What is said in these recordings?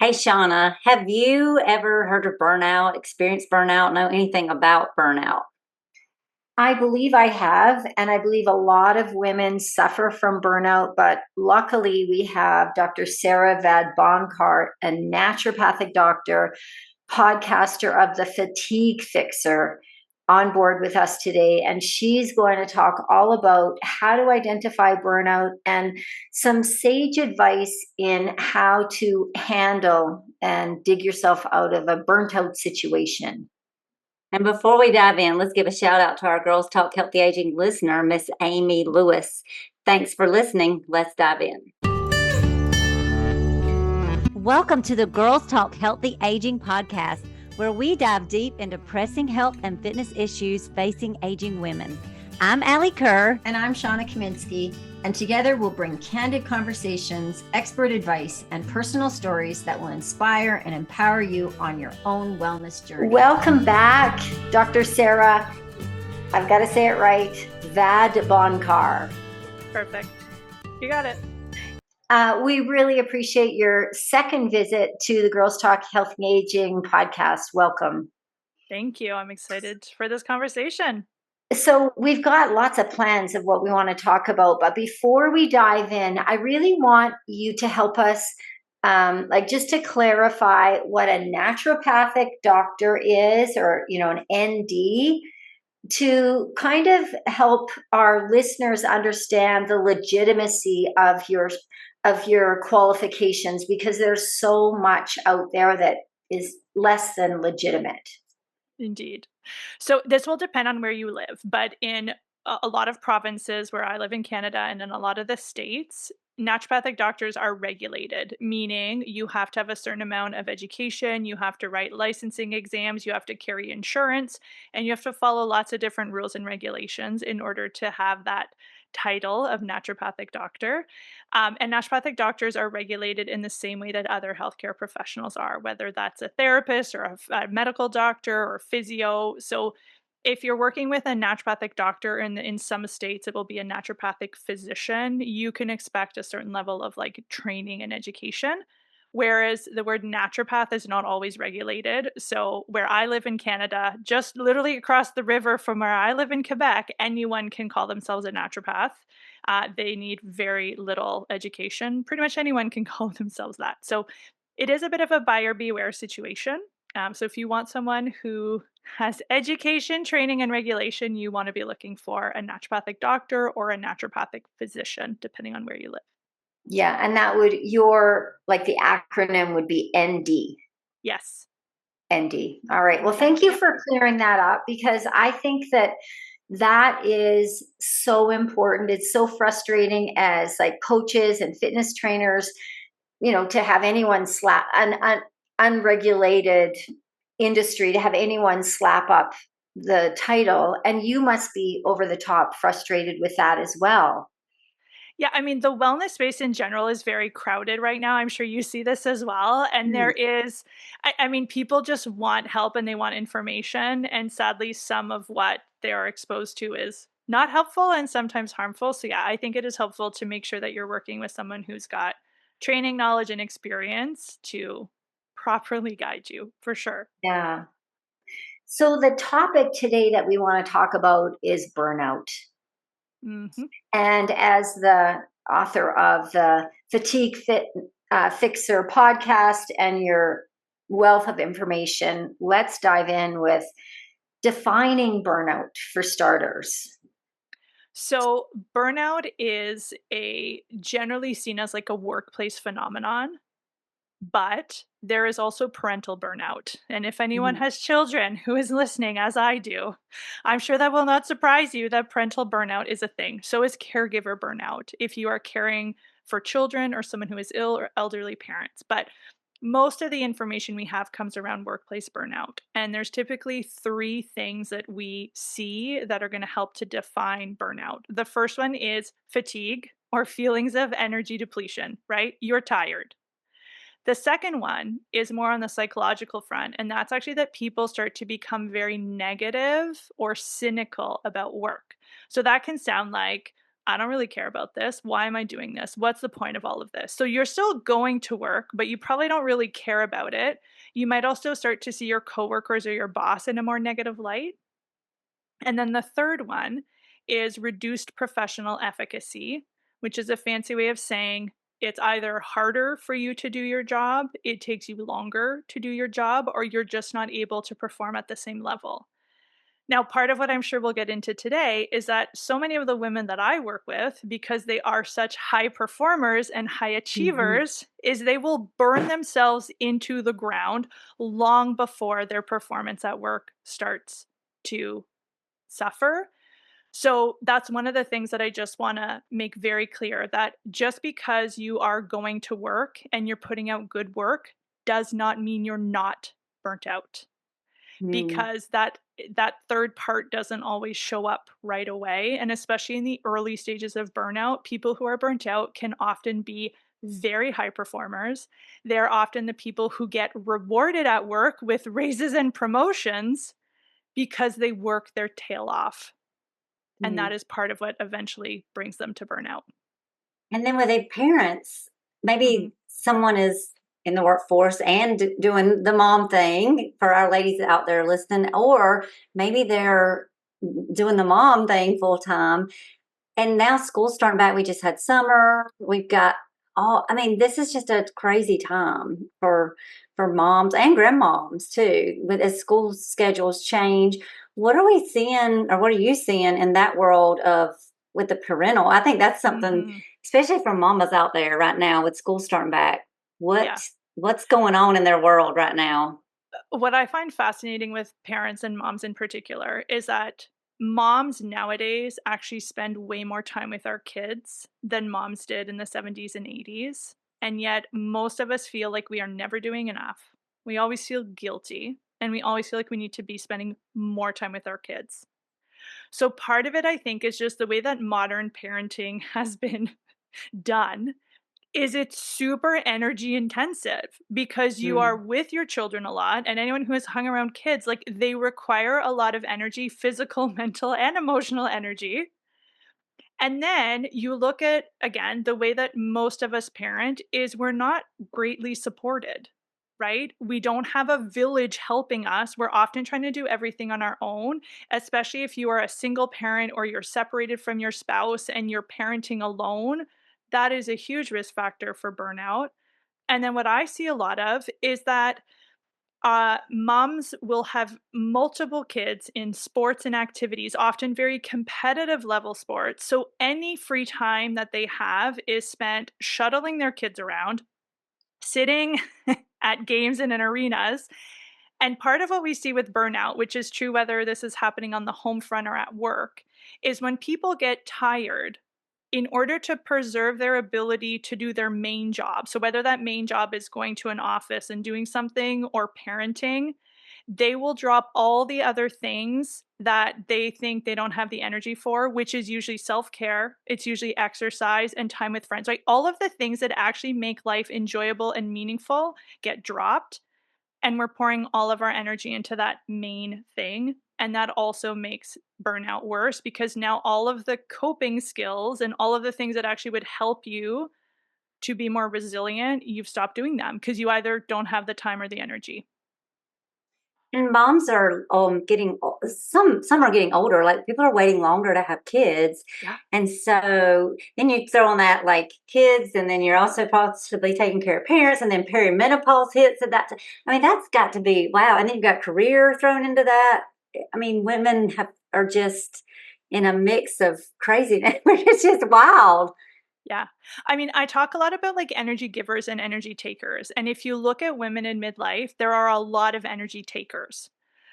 Hey, Shawna, have you ever heard of burnout, experienced burnout, know anything about burnout? I believe I have, and I believe a lot of women suffer from burnout, but luckily we have Dr. Sarah Vadeboncoeur, a naturopathic doctor, podcaster of the Fatigue Fixer, on board with us today. And she's going to talk all about how to identify burnout and some sage advice in how to handle and dig yourself out of a burnt out situation. And before we dive in, let's give a shout out to our Girls Talk Healthy Aging listener, Miss Amy Lewis. Thanks for listening. Let's dive in. Welcome to the Girls Talk Healthy Aging podcast, where we dive deep into pressing health and fitness issues facing aging women. I'm Alli Kerr. And I'm Shawna Kaminski. And together we'll bring candid conversations, expert advice, and personal stories that will inspire and empower you on your own wellness journey. Welcome back, Dr. Sarah. I've got to say it right, Vadeboncoeur. Perfect. You got it. We really appreciate your second visit to the Girls Talk Healthy Aging podcast. Welcome. Thank you. I'm excited for this conversation. So we've got lots of plans of what we want to talk about, but before we dive in, I really want you to help us, just to clarify what a naturopathic doctor is, or an ND, to kind of help our listeners understand the legitimacy of your qualifications, because there's so much out there that is less than legitimate. Indeed. So this will depend on where you live, but in a lot of provinces where I live in Canada and in a lot of the states, naturopathic doctors are regulated, meaning you have to have a certain amount of education, you have to write licensing exams, you have to carry insurance, and you have to follow lots of different rules and regulations in order to have that title of naturopathic doctor. And naturopathic doctors are regulated in the same way that other healthcare professionals are, whether that's a therapist or a medical doctor or physio. So if you're working with a naturopathic doctor, in some states it will be a naturopathic physician, you can expect a certain level of like training and education. Whereas the word naturopath is not always regulated. So where I live in Canada, just literally across the river from where I live in Quebec, anyone can call themselves a naturopath. They need very little education. Pretty much anyone can call themselves that. So it is a bit of a buyer beware situation. So if you want someone who has education, training, and regulation, you want to be looking for a naturopathic doctor or a naturopathic physician, depending on where you live. Yeah, and that would the acronym would be ND. Yes. ND. All right. Well, thank you for clearing that up, because I think that is so important. It's so frustrating as like coaches and fitness trainers, to have anyone slap an unregulated industry, to have anyone slap up the title, and you must be over the top frustrated with that as well. Yeah, I mean, the wellness space in general is very crowded right now. I'm sure you see this as well. And there is, I mean, people just want help and they want information. And sadly, some of what they are exposed to is not helpful and sometimes harmful. So, yeah, I think it is helpful to make sure that you're working with someone who's got training, knowledge, and experience to properly guide you for sure. Yeah. So the topic today that we want to talk about is burnout. Hmm. And as the author of the Fixer podcast and your wealth of information, let's dive in with defining burnout for starters. So, burnout is generally seen as like a workplace phenomenon. But there is also parental burnout. And if anyone Mhm. has children who is listening, as I do, I'm sure that will not surprise you that parental burnout is a thing. So is caregiver burnout if you are caring for children or someone who is ill or elderly parents. But most of the information we have comes around workplace burnout. And there's typically three things that we see that are going to help to define burnout. The first one is fatigue or feelings of energy depletion, right? You're tired. The second one is more on the psychological front, and that's actually that people start to become very negative or cynical about work. So that can sound like, I don't really care about this. Why am I doing this? What's the point of all of this? So you're still going to work, but you probably don't really care about it. You might also start to see your coworkers or your boss in a more negative light. And then the third one is reduced professional efficacy, which is a fancy way of saying it's either harder for you to do your job, it takes you longer to do your job, or you're just not able to perform at the same level. Now, part of what I'm sure we'll get into today is that so many of the women that I work with, because they are such high performers and high Mhm. achievers, is they will burn themselves into the ground long before their performance at work starts to suffer. So that's one of the things that I just want to make very clear, that just because you are going to work and you're putting out good work does not mean you're not burnt out, Mm. because that third part doesn't always show up right away. And especially in the early stages of burnout, people who are burnt out can often be very high performers. They're often the people who get rewarded at work with raises and promotions because they work their tail off. And that Mm. is part of what eventually brings them to burnout. And then with a parents, Mhm. maybe someone is in the workforce and doing the mom thing for our ladies out there listening, or maybe they're doing the mom thing full time. And now school's starting back. We just had summer. We've got I mean, this is just a crazy time for moms and grandmoms too. But as school schedules change, what are we seeing, or what are you seeing in that world of with the parental? I think that's something, Mhm. especially for mamas out there right now with school starting back. Yeah. What's going on in their world right now? What I find fascinating with parents and moms in particular is that moms nowadays actually spend way more time with our kids than moms did in the 70s and 80s. And yet, most of us feel like we are never doing enough. We always feel guilty, and we always feel like we need to be spending more time with our kids. So, part of it, I think, is just the way that modern parenting has been done is it's super energy intensive because you are Mm. with your children a lot, and anyone who has hung around kids, like, they require a lot of energy, physical, mental, and emotional energy. And then you look at, again, the way that most of us parent is we're not greatly supported, right? We don't have a village helping us. We're often trying to do everything on our own, especially if you are a single parent or you're separated from your spouse and you're parenting alone. That is a huge risk factor for burnout. And then what I see a lot of is that moms will have multiple kids in sports and activities, often very competitive level sports. So any free time that they have is spent shuttling their kids around, sitting at games and in arenas. And part of what we see with burnout, which is true whether this is happening on the home front or at work, is when people get tired, in order to preserve their ability to do their main job. So, whether that main job is going to an office and doing something or parenting, they will drop all the other things that they think they don't have the energy for, which is usually self care, it's usually exercise and time with friends, right? All of the things that actually make life enjoyable and meaningful get dropped, and we're pouring all of our energy into that main thing. And that also makes burnout worse because now all of the coping skills and all of the things that actually would help you to be more resilient, you've stopped doing them because you either don't have the time or the energy. And moms are some are getting older. Like people are waiting longer to have kids, Yeah. and so then you throw on that like kids, and then you're also possibly taking care of parents, and then perimenopause hits at that. I mean, that's got to be wow. And then you've got career thrown into that. I mean, women are just in a mix of craziness. It's just wild. Yeah. I mean, I talk a lot about like energy givers and energy takers. And if you look at women in midlife, there are a lot of energy takers,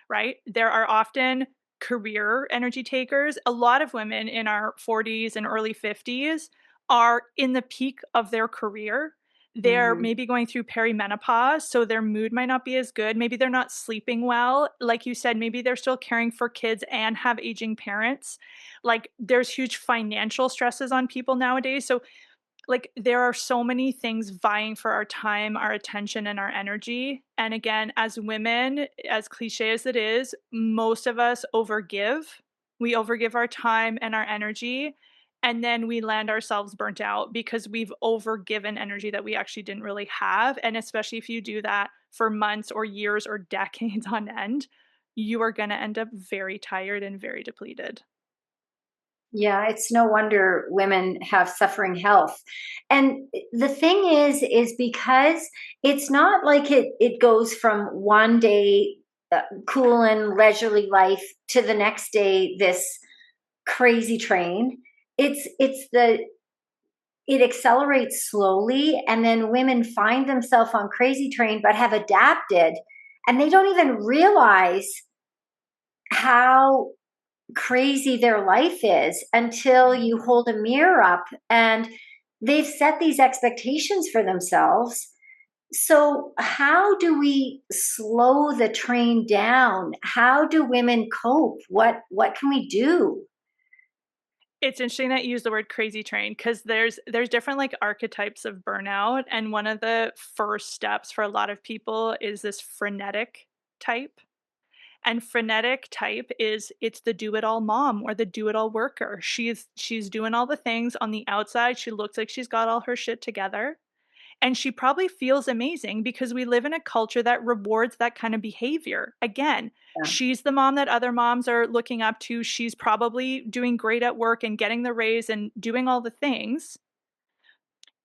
right? There are often career energy takers. A lot of women in our 40s and early 50s are in the peak of their career. They're Hmm. maybe going through perimenopause, so their mood might not be as good. Maybe they're not sleeping well. Like you said, maybe they're still caring for kids and have aging parents. Like there's huge financial stresses on people nowadays. So like there are so many things vying for our time, our attention, and our energy. And again, as women, as cliche as it is, most of us overgive. We overgive our time and our energy. And then we land ourselves burnt out because we've overgiven energy that we actually didn't really have. And especially if you do that for months or years or decades on end, you are going to end up very tired and very depleted. Yeah, it's no wonder women have suffering health. And the thing is because it's not like it goes from one day cool and leisurely life to the next day this crazy train. It's it accelerates slowly, and then women find themselves on crazy train but have adapted, and they don't even realize how crazy their life is until you hold a mirror up and they've set these expectations for themselves. So, how do we slow the train down? How do women cope? What can we do? It's interesting that you use the word crazy train because there's different like archetypes of burnout. And one of the first steps for a lot of people is this frenetic type. And frenetic type is it's the do-it-all mom or the do-it-all worker. She's doing all the things on the outside. She looks like she's got all her shit together. And she probably feels amazing because we live in a culture that rewards that kind of behavior. Again, Yeah. she's the mom that other moms are looking up to. She's probably doing great at work and getting the raise and doing all the things.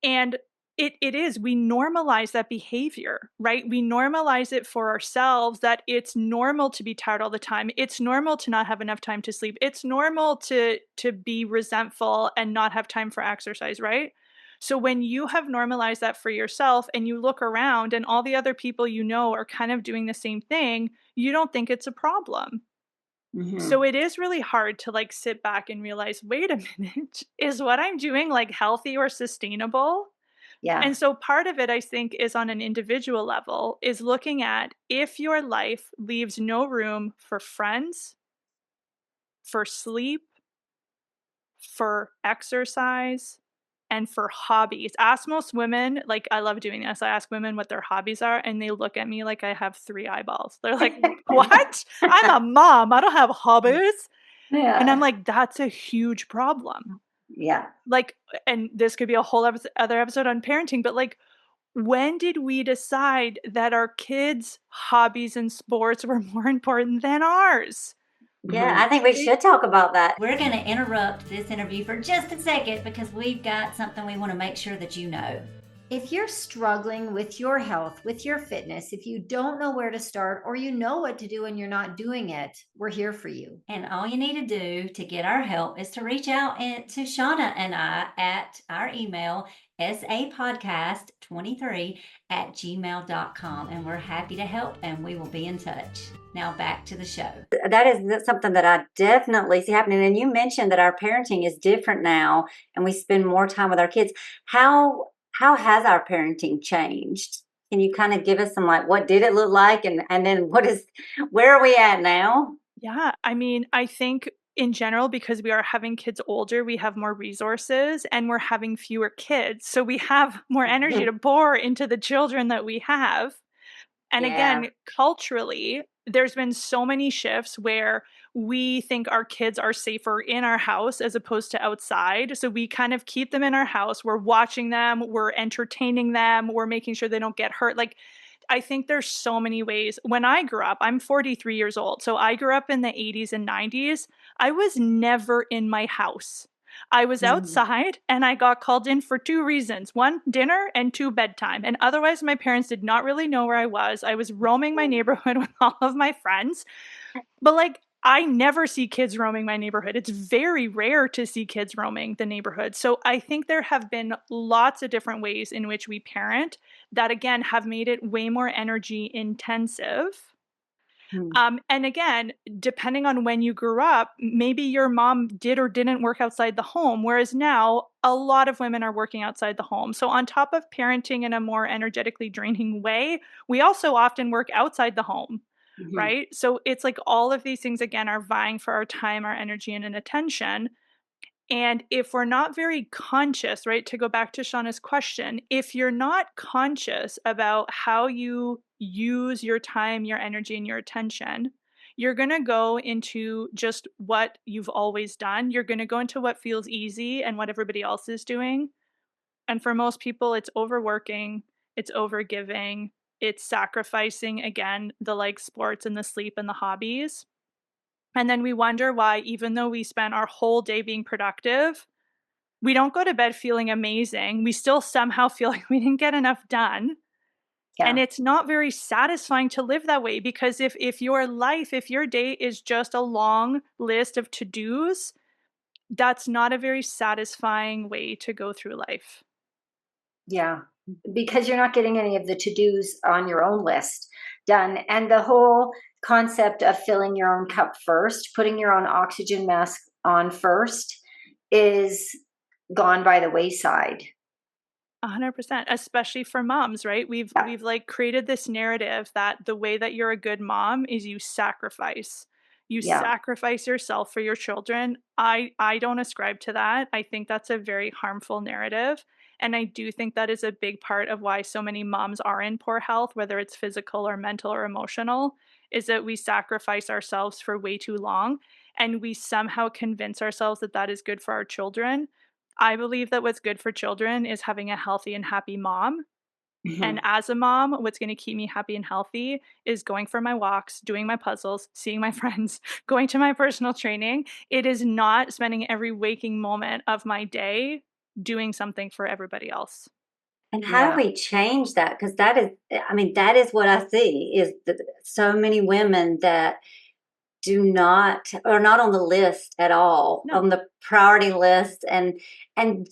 And it is, we normalize that behavior, right? We normalize it for ourselves that it's normal to be tired all the time. It's normal to not have enough time to sleep. It's normal to be resentful and not have time for exercise, right? So when you have normalized that for yourself and you look around and all the other people you know are kind of doing the same thing, you don't think it's a problem. Hmm. So it is really hard to like sit back and realize, wait a minute, is what I'm doing like healthy or sustainable? Yeah. And so part of it, I think, is on an individual level, is looking at if your life leaves no room for friends, for sleep, for exercise, and for hobbies. Ask most women, like I love doing this. I ask women what their hobbies are, and they look at me like I have three eyeballs. They're like, what? I'm a mom. I don't have hobbies. And I'm Yeah. like, that's a huge problem. Yeah. Like, and this could be a whole other episode on parenting, but like, when did we decide that our kids' hobbies and sports were more important than ours? Yeah, Hmm. I think we Right? should talk about that. We're going to interrupt this interview for just a second because we've got something we want to make sure that you know. If you're struggling with your health, with your fitness, if you don't know where to start or you know what to do and you're not doing it, we're here for you. And all you need to do to get our help is to reach out to Shawna and I at our email, sapodcast23@gmail.com. And we're happy to help and we will be in touch. Now back to the show. That is something that I definitely see happening. And you mentioned that our parenting is different now and we spend more time with our kids. How has our parenting changed? Can you kind of give us some like what did it look like and then where are we at now? Yeah. I mean, I think in general, because we are having kids older, we have more resources and we're having fewer kids. So we have more energy to pour into the children that we have. And Yeah. again, culturally, there's been so many shifts where we think our kids are safer in our house as opposed to outside. So we kind of keep them in our house. We're watching them, we're entertaining them, we're making sure they don't get hurt. Like, I think there's so many ways. When I grew up, I'm 43 years old. So I grew up in the 80s and 90s. I was never in my house. I was Mhm. outside and I got called in for two reasons. One, dinner, and two, bedtime. And otherwise, my parents did not really know where I was. I was roaming my neighborhood with all of my friends. But like, I never see kids roaming my neighborhood. It's very rare to see kids roaming the neighborhood. So I think there have been lots of different ways in which we parent that, again, have made it way more energy intensive. Mhm. And again, depending on when you grew up, maybe your mom did or didn't work outside the home, whereas now a lot of women are working outside the home. So, on top of parenting in a more energetically draining way, we also often work outside the home, Mhm. right? So, it's like all of these things, again, are vying for our time, our energy, and an attention. And if we're not very conscious, right, to go back to Shauna's question, if you're not conscious about how you use your time, your energy, and your attention, You're going to go into just what you've always done. You're going to go into what feels easy and what everybody else is doing. And for most people, it's overworking, it's overgiving, it's sacrificing, again, the like sports and the sleep and the hobbies. And then we wonder why, even though we spent our whole day being productive, we don't go to bed feeling amazing. We still somehow feel like we didn't get enough done. And Yeah. it's not very satisfying to live that way, because if your life, if your day is just a long list of to-dos, that's not a very satisfying way to go through life. Yeah. Because you're not getting any of the to-dos on your own list done. And the whole concept of filling your own cup first, putting your own oxygen mask on first, is gone by the wayside. 100%, especially for moms, right? Yeah. We've like created this narrative that the way that you're a good mom is you sacrifice. You Yeah. sacrifice yourself for your children. I don't ascribe to that. I think that's a very harmful narrative. And I do think that is a big part of why so many moms are in poor health, whether it's physical or mental or emotional, is that we sacrifice ourselves for way too long, and we somehow convince ourselves that that is good for our children. I believe that what's good for children is having a healthy and happy mom. And Mhm. as a mom, what's going to keep me happy and healthy is going for my walks, doing my puzzles, seeing my friends, going to my personal training. It is not spending every waking moment of my day doing something for everybody else. And how do Yeah. we change that? Because that is, I mean, that is what I see is that so many women that do not are not on the list at all, No. on the priority list, and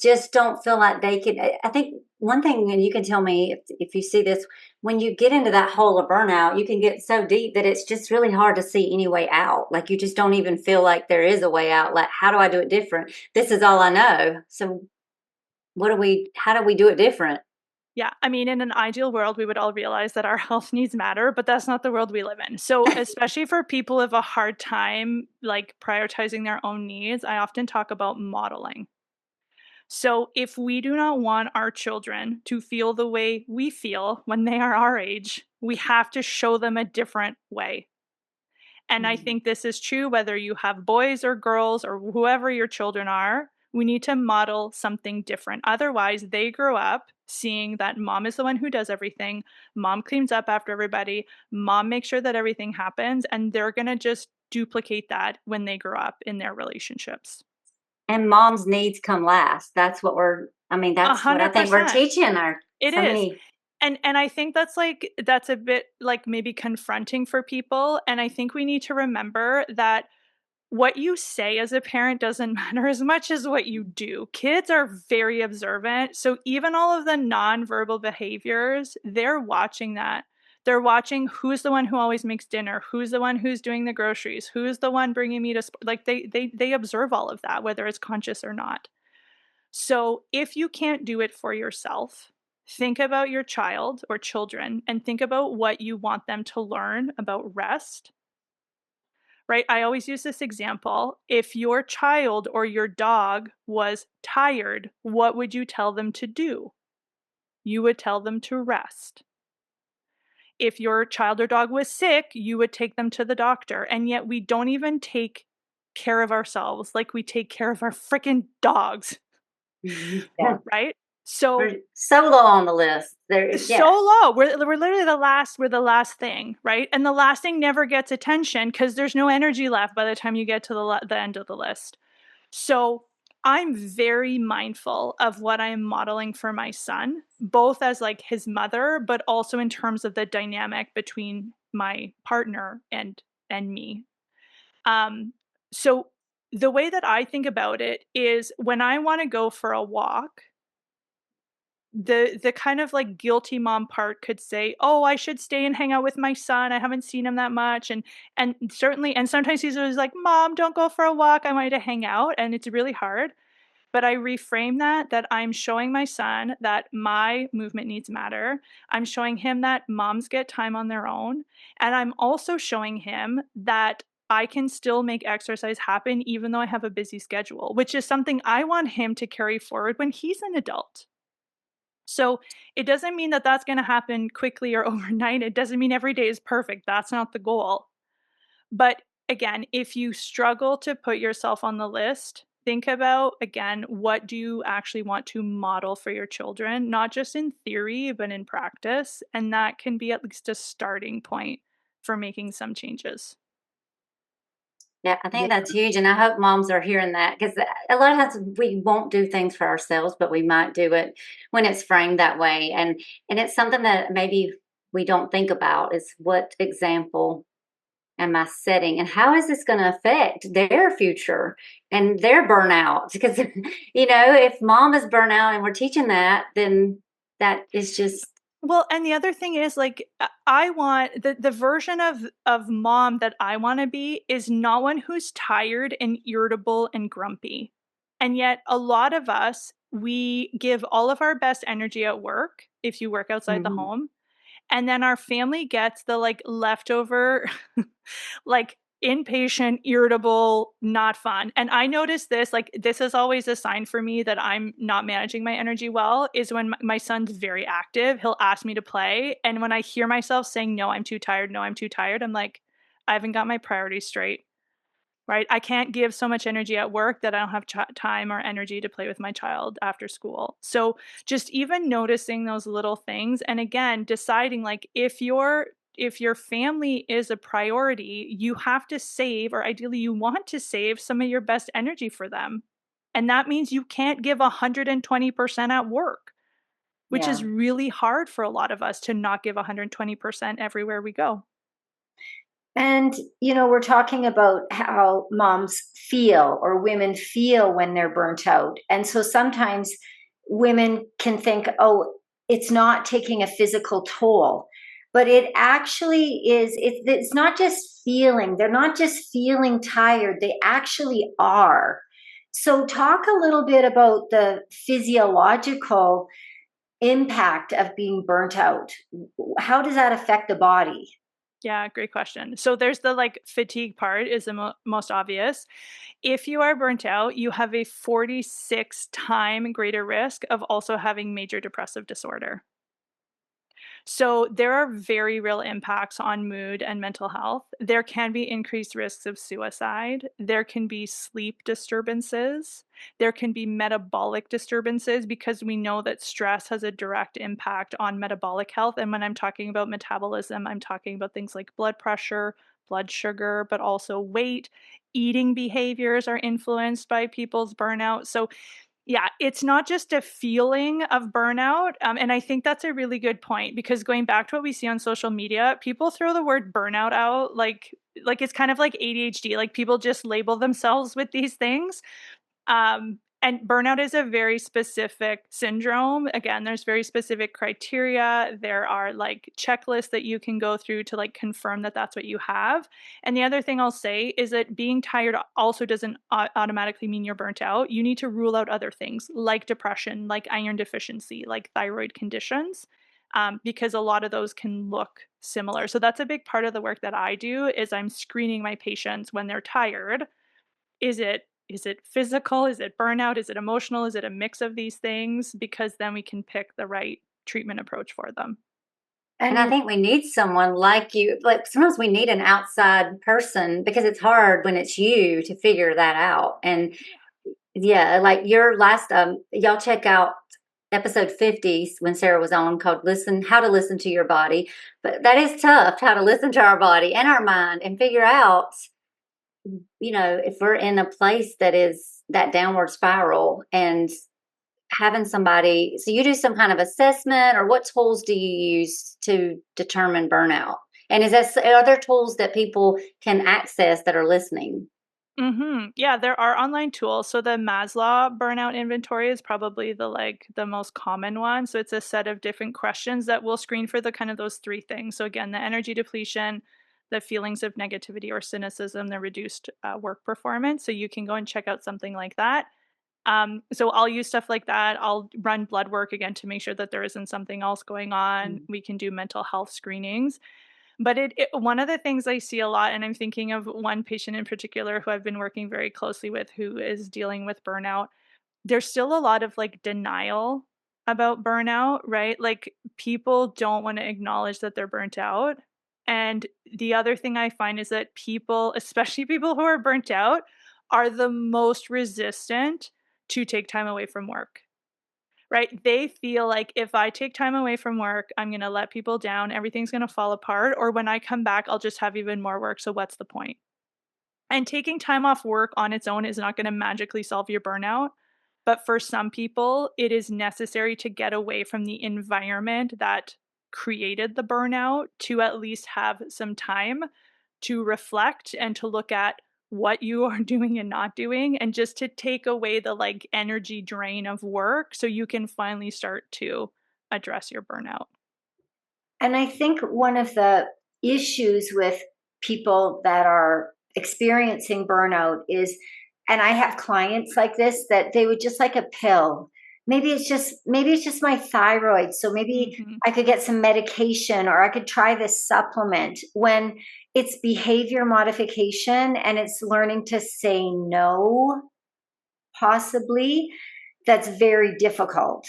just don't feel like they can. I think one thing, and you can tell me if you see this, when you get into that hole of burnout, you can get so deep that it's just really hard to see any way out. Like you just don't even feel like there is a way out. Like, how do I do it different? This is all I know. So how do we do it different? Yeah, I mean, in an ideal world, we would all realize that our health needs matter, but that's not the world we live in. So, especially for people who have a hard time like prioritizing their own needs, I often talk about modeling. So, if we do not want our children to feel the way we feel when they are our age, we have to show them a different way. And I Mhm. think this is true whether you have boys or girls or whoever your children are. We need to model something different. Otherwise, they grow up seeing that mom is the one who does everything. Mom cleans up after everybody. Mom makes sure that everything happens. And they're going to just duplicate that when they grow up in their relationships. And mom's needs come last. I mean, A that's what I hundred think we're percent. teaching our It so is. many. And I think that's a bit like maybe confronting for people. And I think we need to remember that what you say as a parent doesn't matter as much as what you do. Kids are very observant. So even all of the nonverbal behaviors, they're watching that. They're watching who's the one who always makes dinner, who's the one who's doing the groceries, who's the one bringing me to like they observe all of that, whether it's conscious or not. So if you can't do it for yourself, think about your child or children and think about what you want them to learn about rest, right? I always use this example. If your child or your dog was tired, what would you tell them to do? You would tell them to rest. If your child or dog was sick, you would take them to the doctor. And yet we don't even take care of ourselves like we take care of our freaking dogs, Yeah. right? So We're so low on the list. There, so yeah. low. We're literally we're the last thing, right? And the last thing never gets attention because there's no energy left by the time you get to the end of the list. So I'm very mindful of what I am modeling for my son, both as like his mother, but also in terms of the dynamic between my partner and me. Um, so the way that I think about it is when I want to go for a walk, the kind of like guilty mom part could say, "Oh, I should stay and hang out with my son. I haven't seen him that much." And certainly and sometimes he's always like, "Mom, don't go for a walk. I want you to hang out." And it's really hard. But I reframe that I'm showing my son that my movement needs matter. I'm showing him that moms get time on their own. And I'm also showing him that I can still make exercise happen even though I have a busy schedule, which is something I want him to carry forward when he's an adult. So it doesn't mean that that's going to happen quickly or overnight. It doesn't mean every day is perfect. That's not the goal. But again, if you struggle to put yourself on the list, think about, again, what do you actually want to model for your children, not just in theory, but in practice. And that can be at least a starting point for making some changes. Yeah, I think that's huge, and I hope moms are hearing that because a lot of times we won't do things for ourselves, but we might do it when it's framed that way, and it's something that maybe we don't think about is what example am I setting, and how is this going to affect their future and their burnout? Because if mom is burnout and we're teaching that, then that is just Well, and the other thing is, like, I want the version of mom that I want to be is not one who's tired and irritable and grumpy. And yet a lot of us, we give all of our best energy at work if you work outside the mhm, home, and then our family gets the, like, leftover, like, impatient, irritable, not fun. And I noticed this, like, this is always a sign for me that I'm not managing my energy well, is when my son's very active, he'll ask me to play, and when I hear myself saying, "No, I'm too tired. No, I'm too tired," I'm like, "I haven't got my priorities straight." Right? I can't give so much energy at work that I don't have time or energy to play with my child after school. So just even noticing those little things, and again, deciding, like, if your family is a priority, you have to save, or ideally you want to save some of your best energy for them. And that means you can't give 120% at work, which is yeah. really hard for a lot of us to not give 120% everywhere we go. And, we're talking about how moms feel or women feel when they're burnt out. And so sometimes women can think, oh, it's not taking a physical toll. But it actually is, it's not just feeling, they're not just feeling tired, they actually are. So, talk a little bit about the physiological impact of being burnt out. How does that affect the body? Yeah, great question. So there's the, like, fatigue part is the most obvious. If you are burnt out, you have a 46 time greater risk of also having major depressive disorder. So there are very real impacts on mood and mental health. There can be increased risks of suicide. There can be sleep disturbances. There can be metabolic disturbances because we know that stress has a direct impact on metabolic health. And when I'm talking about metabolism, I'm talking about things like blood pressure, blood sugar, but also weight. Eating behaviors are influenced by people's burnout. So yeah, it's not just a feeling of burnout, and I think that's a really good point because going back to what we see on social media, people throw the word burnout out like it's kind of like ADHD, like people just label themselves with these things. And burnout is a very specific syndrome. Again, there's very specific criteria. There are, like, checklists that you can go through to, like, confirm that that's what you have. And the other thing I'll say is that being tired also doesn't automatically mean you're burnt out. You need to rule out other things like depression, like iron deficiency, like thyroid conditions, because a lot of those can look similar. So that's a big part of the work that I do is I'm screening my patients when they're tired. Is it physical? Is it burnout? Is it emotional? Is it a mix of these things? Because then we can pick the right treatment approach for them. And I And think we need someone like you. Like sometimes we need an outside person because it's hard when it's you to figure that out. And yeah, like your last y'all check out episode 50 when Sarah was on called Listen How to Listen to Your Body. But that is tough, how to listen to our body and our mind and figure out, if we're in a place that is that downward spiral and having somebody, so you do some kind of assessment, or what tools do you use to determine burnout? And are there tools that people can access that are listening? Yeah, there are online tools. So the Maslow burnout inventory is probably the most common one. So it's a set of different questions that will screen for the kind of those three things. So again, the energy depletion, the feelings of negativity or cynicism, the reduced work performance. So you can go and check out something like that. So I'll use stuff like that. I'll run blood work again to make sure that there isn't something else going on. Mm. We can do mental health screenings. But one of the things I see a lot, and I'm thinking of one patient in particular who I've been working very closely with who is dealing with burnout. There's still a lot of, like, denial about burnout, right? Like, people don't want to acknowledge that they're burnt out. And the other thing I find is that people, especially people who are burnt out, are the most resistant to take time away from work, right? They feel like if I take time away from work, I'm going to let people down, everything's going to fall apart, or when I come back, I'll just have even more work. So what's the point? And taking time off work on its own is not going to magically solve your burnout. But for some people, it is necessary to get away from the environment that created the burnout to at least have some time to reflect and to look at what you are doing and not doing, and just to take away the like energy drain of work so you can finally start to address your burnout. And I think one of the issues with people that are experiencing burnout is, and I have clients like this, that they would just like a pill. Maybe it's just my thyroid. So maybe Mhm. I could get some medication, or I could try this supplement, when it's behavior modification and it's learning to say no, possibly. That's very difficult.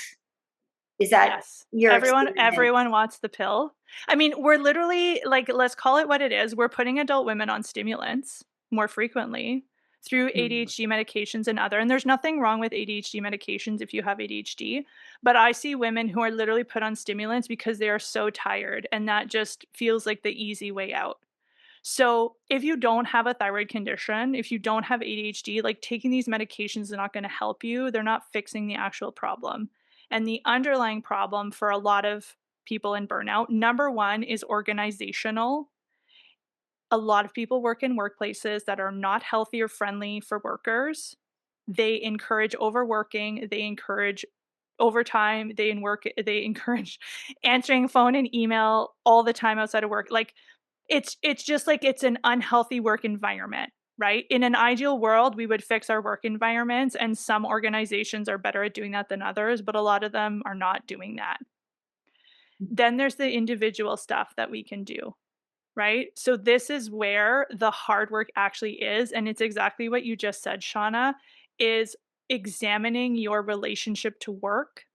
Is that Yes. your experience? Everyone wants the pill. I mean, we're literally like, let's call it what it is. We're putting adult women on stimulants more frequently through Mhm. ADHD medications and other. And there's nothing wrong with ADHD medications if you have ADHD, but I see women who are literally put on stimulants because they are so tired, and that just feels like the easy way out. So, if you don't have a thyroid condition, if you don't have ADHD, like taking these medications are not going to help you. They're not fixing the actual problem. And the underlying problem for a lot of people in burnout, number one, is organizational. A lot of people work in workplaces that are not healthy or friendly for workers. They encourage overworking, they encourage overtime, they encourage answering phone and email all the time outside of work. Like it's just like it's an unhealthy work environment, right? In an ideal world, we would fix our work environments, and some organizations are better at doing that than others, but a lot of them are not doing that. Then there's the individual stuff that we can do, right? So this is where the hard work actually is, and it's exactly what you just said, Shawna, is examining your relationship to work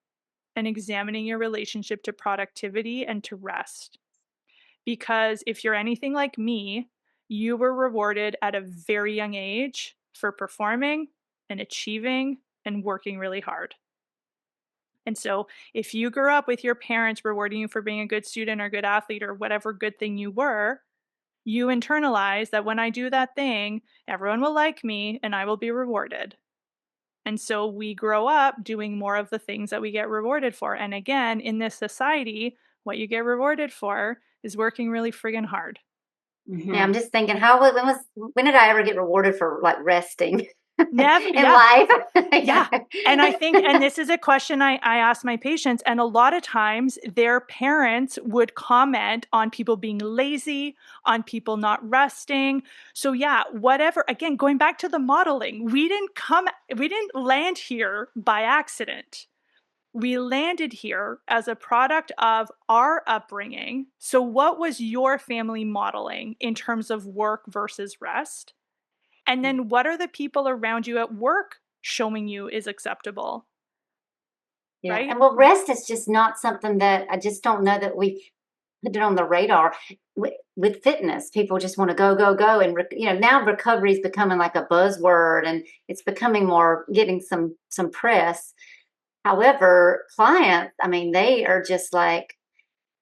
and examining your relationship to productivity and to rest. Because if you're anything like me, you were rewarded at a very young age for performing and achieving and working really hard. And so, if you grew up with your parents rewarding you for being a good student or good athlete or whatever good thing you were, you internalize that when I do that thing, everyone will like me and I will be rewarded. And so we grow up doing more of the things that we get rewarded for. And again, in this society, what you get rewarded for is working really friggin' hard. Yeah, I'm Mhm. just thinking, when did I ever get rewarded for like resting Never, in yeah. life? Yeah. Yeah. And I think, and this is a question I ask my patients, and a lot of times their parents would comment on people being lazy, on people not resting. So yeah, whatever, again, going back to the modeling, we didn't land here by accident. We landed here as a product of our upbringing. So what was your family modeling in terms of work versus rest? And then what are the people around you at work showing you is acceptable, Yeah. right? And well, rest is just not something that I just don't know that we put it on the radar. With fitness, people just want to go, go, go. And, now recovery is becoming like a buzzword, and it's becoming more, getting some press. However, clients, I mean, they are just like,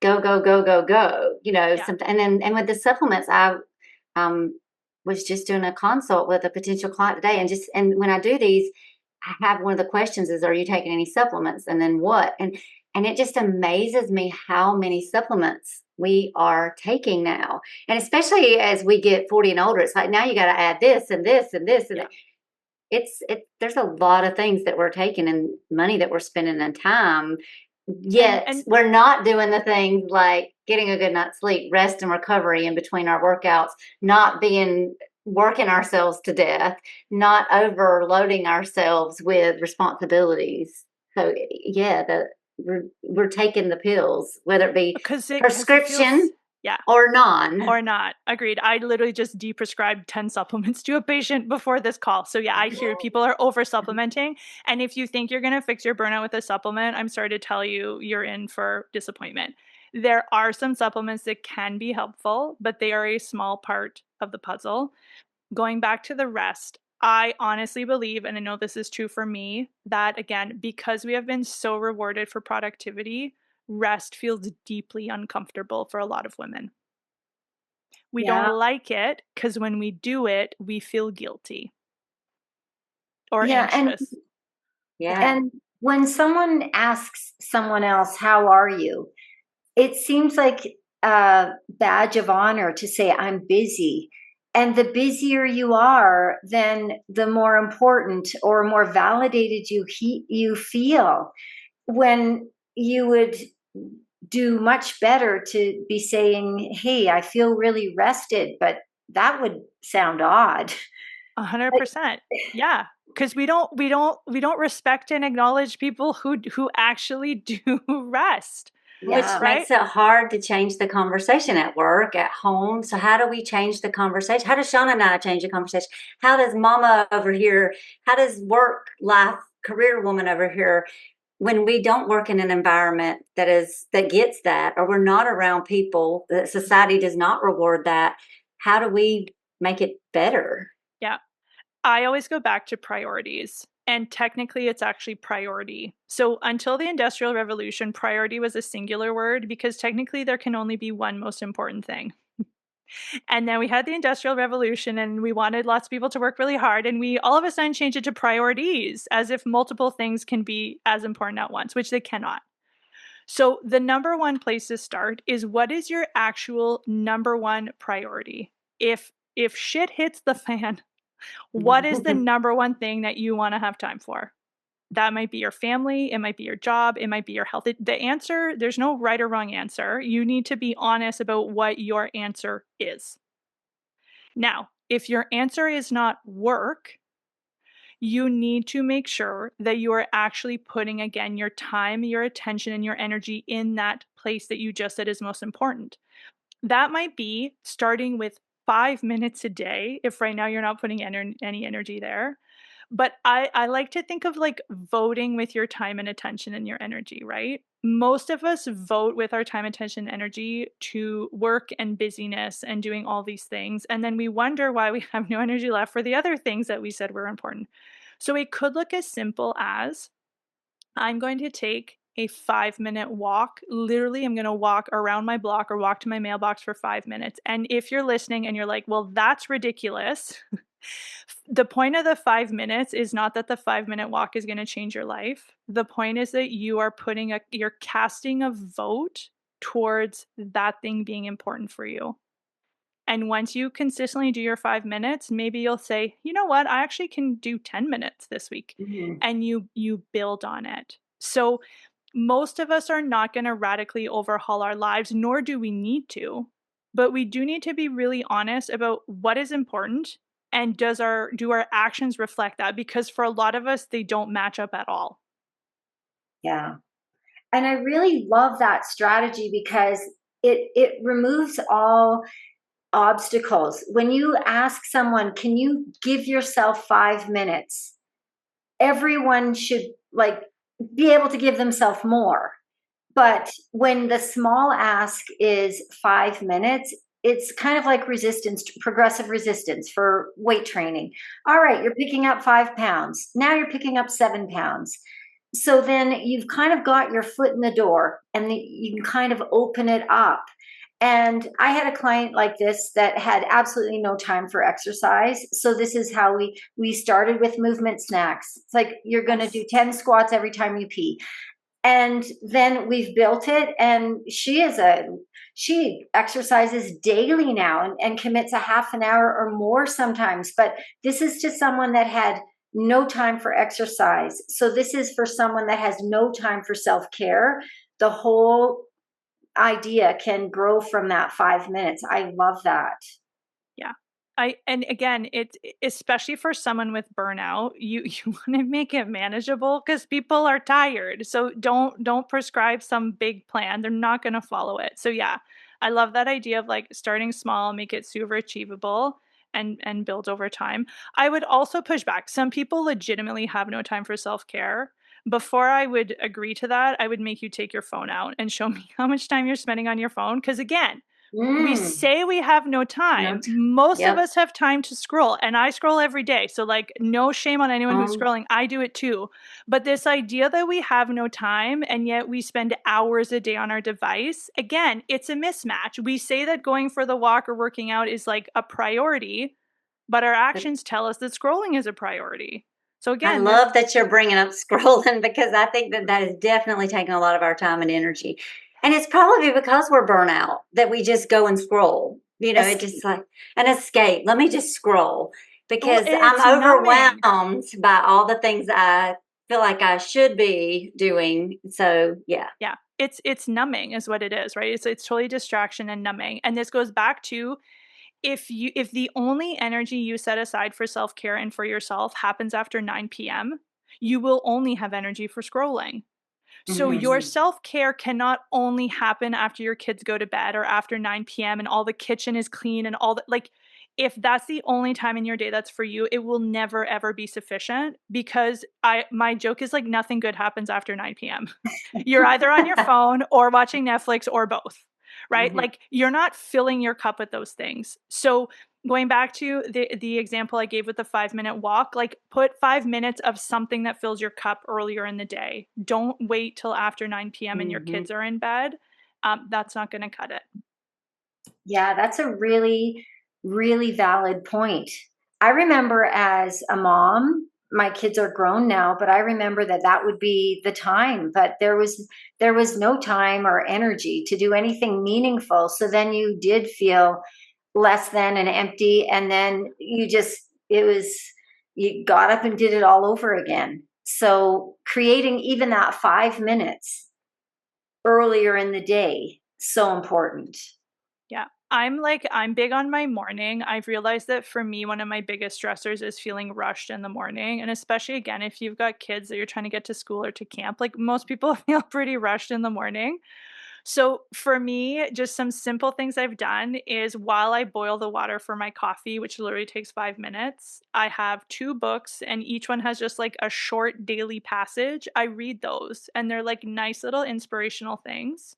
go, go, go, go, go, Yeah. something. And with the supplements, I um, was just doing a consult with a potential client today. And when I do these, I have one of the questions is, are you taking any supplements? And then what? And it just amazes me how many supplements we are taking now. And especially as we get 40 and older, it's like now you got to add this and this and this and Yeah. that. There's a lot of things that we're taking and money that we're spending and time. Yet And we're not doing the things like getting a good night's sleep, rest and recovery in between our workouts, not being working ourselves to death, not overloading ourselves with responsibilities. So yeah, we're taking the pills, whether it be because it feels, prescription yeah, or non. or not. Agreed. I literally just de-prescribed 10 supplements to a patient before this call. So yeah, I hear people are over supplementing. And if you think you're going to fix your burnout with a supplement, I'm sorry to tell you, you're in for disappointment. There are some supplements that can be helpful, but they are a small part of the puzzle. Going back to the rest, I honestly believe, and I know this is true for me, that again, because we have been so rewarded for productivity, rest feels deeply uncomfortable for a lot of women. We don't Yeah. like it because when we do it, we feel guilty or Yeah. anxious. Yeah. And when someone asks someone else, how are you? It seems like a badge of honor to say, I'm busy. And the busier you are, then the more important or more validated you feel, when you would do much better to be saying, hey, I feel really rested, but that would sound odd. 100%. Yeah, because we don't respect and acknowledge people who actually do rest, Which Yeah. right? makes it hard to change the conversation at work, at home. So how do we change the conversation? How does Shawna and I change the conversation? How does mama over here, how does work life career woman over here, when we don't work in an environment that gets that, or we're not around people that society does not reward that, how do we make it better? Yeah. I always go back to priorities, and technically it's actually priority. So until the Industrial Revolution, priority was a singular word because technically there can only be one most important thing. And then we had the Industrial Revolution and we wanted lots of people to work really hard, and we all of a sudden changed it to priorities as if multiple things can be as important at once, which they cannot. So the number one place to start is, what is your actual number one priority? If shit hits the fan, what is the number one thing that you want to have time for? That might be your family, it might be your job, it might be your health. The answer, there's no right or wrong answer. You need to be honest about what your answer is. Now, if your answer is not work, you need to make sure that you are actually putting, again, your time, your attention, and your energy in that place that you just said is most important. That might be starting with 5 minutes a day, if right now you're not putting any energy there. But I like to think of like voting with your time and attention and your energy, right? Most of us vote with our time, attention, energy to work and busyness and doing all these things. And then we wonder why we have no energy left for the other things that we said were important. So it could look as simple as, I'm going to take a 5 minute walk. Literally, I'm going to walk around my block or walk to my mailbox for 5 minutes. And if you're listening and you're like, well, that's ridiculous, the point of the 5 minutes is not that the 5 minute walk is going to change your life. The point is that you're casting a vote towards that thing being important for you. And once you consistently do your 5 minutes, maybe you'll say, you know what, I actually can do 10 minutes this week. Mhm. And you build on it. So most of us are not going to radically overhaul our lives, nor do we need to. But we do need to be really honest about what is important, and do our actions reflect that? Because for a lot of us, they don't match up at all. Yeah. And I really love that strategy because it removes all obstacles. When you ask someone, can you give yourself 5 minutes? Everyone should like be able to give themselves more. But when the small ask is 5 minutes, it's kind of like resistance, progressive resistance for weight training. All right, you're picking up 5 pounds. Now you're picking up 7 pounds. So then you've kind of got your foot in the door and you can kind of open it up. And I had a client like this that had absolutely no time for exercise. So this is how we started with movement snacks. It's like you're going to do 10 squats every time you pee, and then we've built it, and she exercises daily now and commits a half an hour or more sometimes. But this is to someone that had no time for exercise. So this is for someone that has no time for self-care. The whole idea can grow from that 5 minutes. I love that. Yeah. And again, it's especially for someone with burnout, you want to make it manageable because people are tired. So don't prescribe some big plan. They're not going to follow it. So yeah, I love that idea of like starting small, make it super achievable and build over time. I would also push back. Some people legitimately have no time for self-care. Before I would agree to that, I would make you take your phone out and show me how much time you're spending on your phone. Because again, we Mm. say we have no No. time. Most of Yep. us have time to scroll, and I scroll every day. So, like, no shame on anyone who's scrolling. I do it too. But this idea that we have no time and yet we spend hours a day on our device, again, it's a mismatch. We say that going for the walk or working out is like a priority, but our actions tell us that scrolling is a priority. So, I again, there's love that you're bringing up scrolling because I think that that is definitely taking a lot of our time and energy. And it's probably because we're burnout that we just go and scroll. You know, it just escape. like an escape. Let me just scroll Well, because I'm it's numbing. overwhelmed by all the things I feel like I should be doing. So, yeah. Yeah. It's numbing is what it is, right? It's totally distraction and numbing. And this goes back to if the only energy you set aside for self-care and for yourself happens after 9 p.m., you will only have energy for scrolling. So your Mhm. self-care cannot only happen after your kids go to bed or after 9 p.m. and all the kitchen is clean and all that. Like, if that's the only time in your day that's for you, it will never ever be sufficient because my joke is like nothing good happens after 9 p.m. You're either on your phone or watching Netflix or both, right? Mhm. Like you're not filling your cup with those things. So going back to the example I gave with the 5 minute walk, like put 5 minutes of something that fills your cup earlier in the day. Don't wait till after 9 p.m. and your Mhm. kids are in bed. That's not going to cut it. Yeah, that's a really, really valid point. I remember as a mom, my kids are grown now, but I remember that that would be the time, but there was no time or energy to do anything meaningful. So then you did feel less than and empty, and then it was you got up and did it all over again. So creating even that 5 minutes earlier in the day, so important. Yeah. I'm big on my morning. I've realized that for me, one of my biggest stressors is feeling rushed in the morning. And especially again, if you've got kids that you're trying to get to school or to camp, like most people feel pretty rushed in the morning. So for me, just some simple things I've done is while I boil the water for my coffee, which literally takes 5 minutes, I have two books and each one has just like a short daily passage. I read those and they're like nice little inspirational things.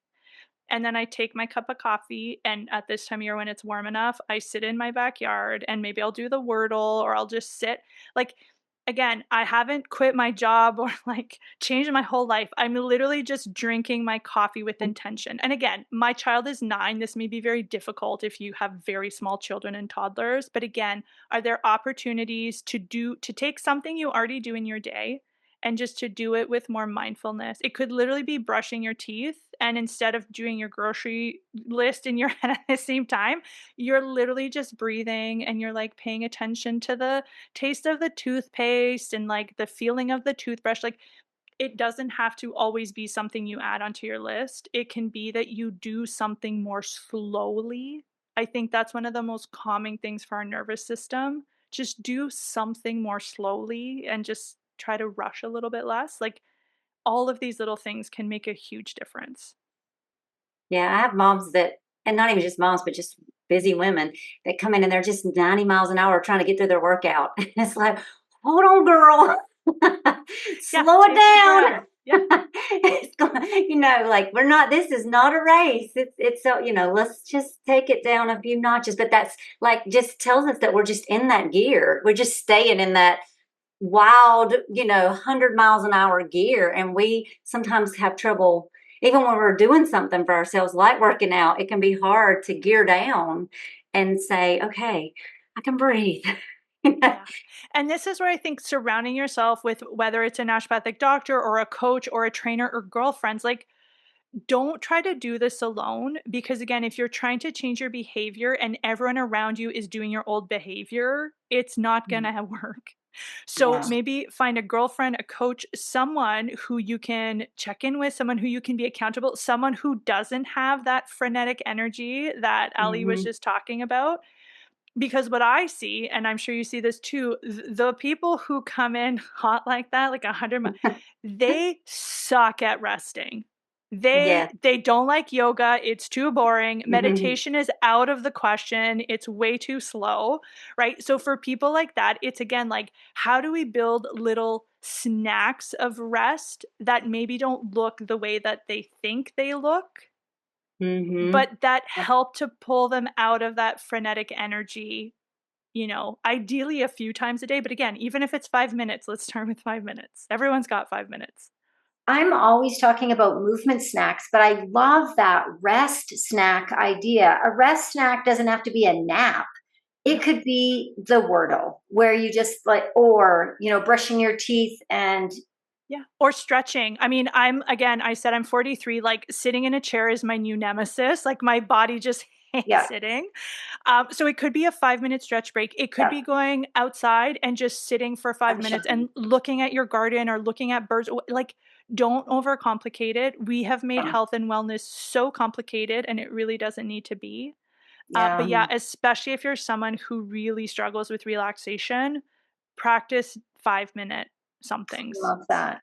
And then I take my cup of coffee, and at this time of year when it's warm enough, I sit in my backyard and maybe I'll do the Wordle or I'll just sit. Like, again, I haven't quit my job or like changed my whole life. I'm literally just drinking my coffee with intention. And again, my child is 9. This may be very difficult if you have very small children and toddlers. But again, are there opportunities to take something you already do in your day and just to do it with more mindfulness? It could literally be brushing your teeth, and instead of doing your grocery list in your head at the same time, you're literally just breathing and you're like paying attention to the taste of the toothpaste and like the feeling of the toothbrush. Like it doesn't have to always be something you add onto your list. It can be that you do something more slowly. I think that's one of the most calming things for our nervous system. Just do something more slowly and just try to rush a little bit less. Like all of these little things can make a huge difference. Yeah, I have moms that, and not even just moms, but just busy women that come in and they're just 90 miles an hour trying to get through their workout. And it's like, hold on, girl, Yeah, slow it take a down. breath. Yeah. It's like we're not, this is not a race. It's so, let's just take it down a few notches. But that's like just tells us that we're just in that gear. We're just staying in that wild, 100 miles an hour gear. And we sometimes have trouble, even when we're doing something for ourselves, like working out, it can be hard to gear down and say, okay, I can breathe. Yeah. And this is where I think surrounding yourself with whether it's a naturopathic doctor or a coach or a trainer or girlfriends, like don't try to do this alone because again, if you're trying to change your behavior and everyone around you is doing your old behavior, it's not going to work. So Yeah. maybe find a girlfriend, a coach, someone who you can check in with, someone who you can be accountable, someone who doesn't have that frenetic energy that Alli was Hmm. just talking about. Because what I see, and I'm sure you see this too, the people who come in hot like that, like 100 they suck at resting. Yes. They don't like yoga. It's too boring. Mhm. Meditation is out of the question. It's way too slow, right? So for people like that, it's again like, how do we build little snacks of rest that maybe don't look the way that they think they look, Mhm. but that help to pull them out of that frenetic energy, ideally a few times a day. But again, even if it's 5 minutes, let's start with 5 minutes. Everyone's got 5 minutes. I'm always talking about movement snacks, but I love that rest snack idea. A rest snack doesn't have to be a nap. It could be the Wordle where you just like, or, brushing your teeth and Yeah. Or stretching. I mean, I said I'm 43, like sitting in a chair is my new nemesis. Like my body just hates yeah, sitting. So it could be a 5 minute stretch break. It could yeah, be going outside and just sitting for 5 minutes and looking at your garden or looking at birds. Like, don't overcomplicate it. We have made yeah, health and wellness so complicated and it really doesn't need to be. But yeah. yeah, especially if you're someone who really struggles with relaxation, practice 5 minute somethings. Love that.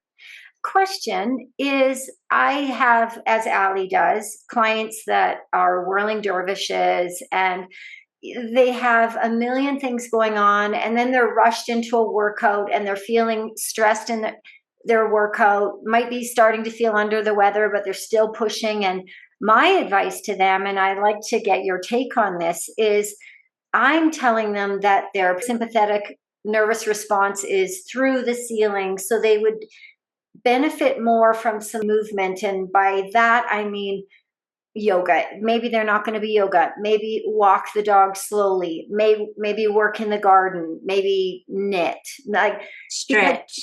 Question is, I have, as Alli does, clients that are whirling dervishes and they have a million things going on and then they're rushed into a workout and they're feeling stressed in their workout, might be starting to feel under the weather, but they're still pushing. And my advice to them, and I'd like to get your take on this, is I'm telling them that their sympathetic nervous response is through the ceiling. So they would benefit more from some movement. And by that, I mean yoga. Maybe they're not going to be yoga. Maybe walk the dog slowly. Maybe work in the garden. Maybe knit. Like, because Stretch.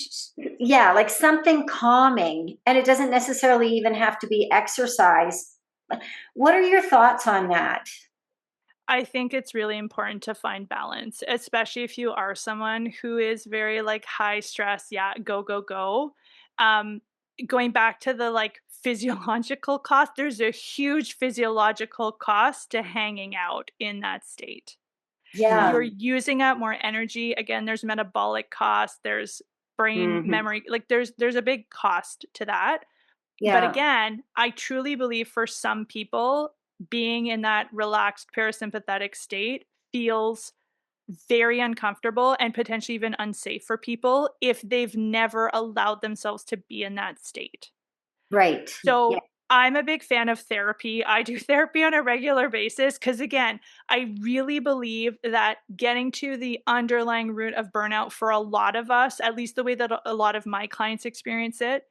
yeah, like something calming. And it doesn't necessarily even have to be exercise. What are your thoughts on that? I think it's really important to find balance, especially if you are someone who is very like high stress, yeah, go, go, go. Um, Going back to the like physiological cost, there's a huge physiological cost to hanging out in that state. Yeah, You're Mm. using up more energy. Again, there's metabolic cost, there's brain Mhm. memory, like there's a big cost to that. But yeah, again, I truly believe for some people, being in that relaxed parasympathetic state feels very uncomfortable and potentially even unsafe for people if they've never allowed themselves to be in that state. right. Yeah, So I'm a big fan of therapy. I do therapy on a regular basis because, again, I really believe that getting to the underlying root of burnout for a lot of us, at least the way that a lot of my clients experience it,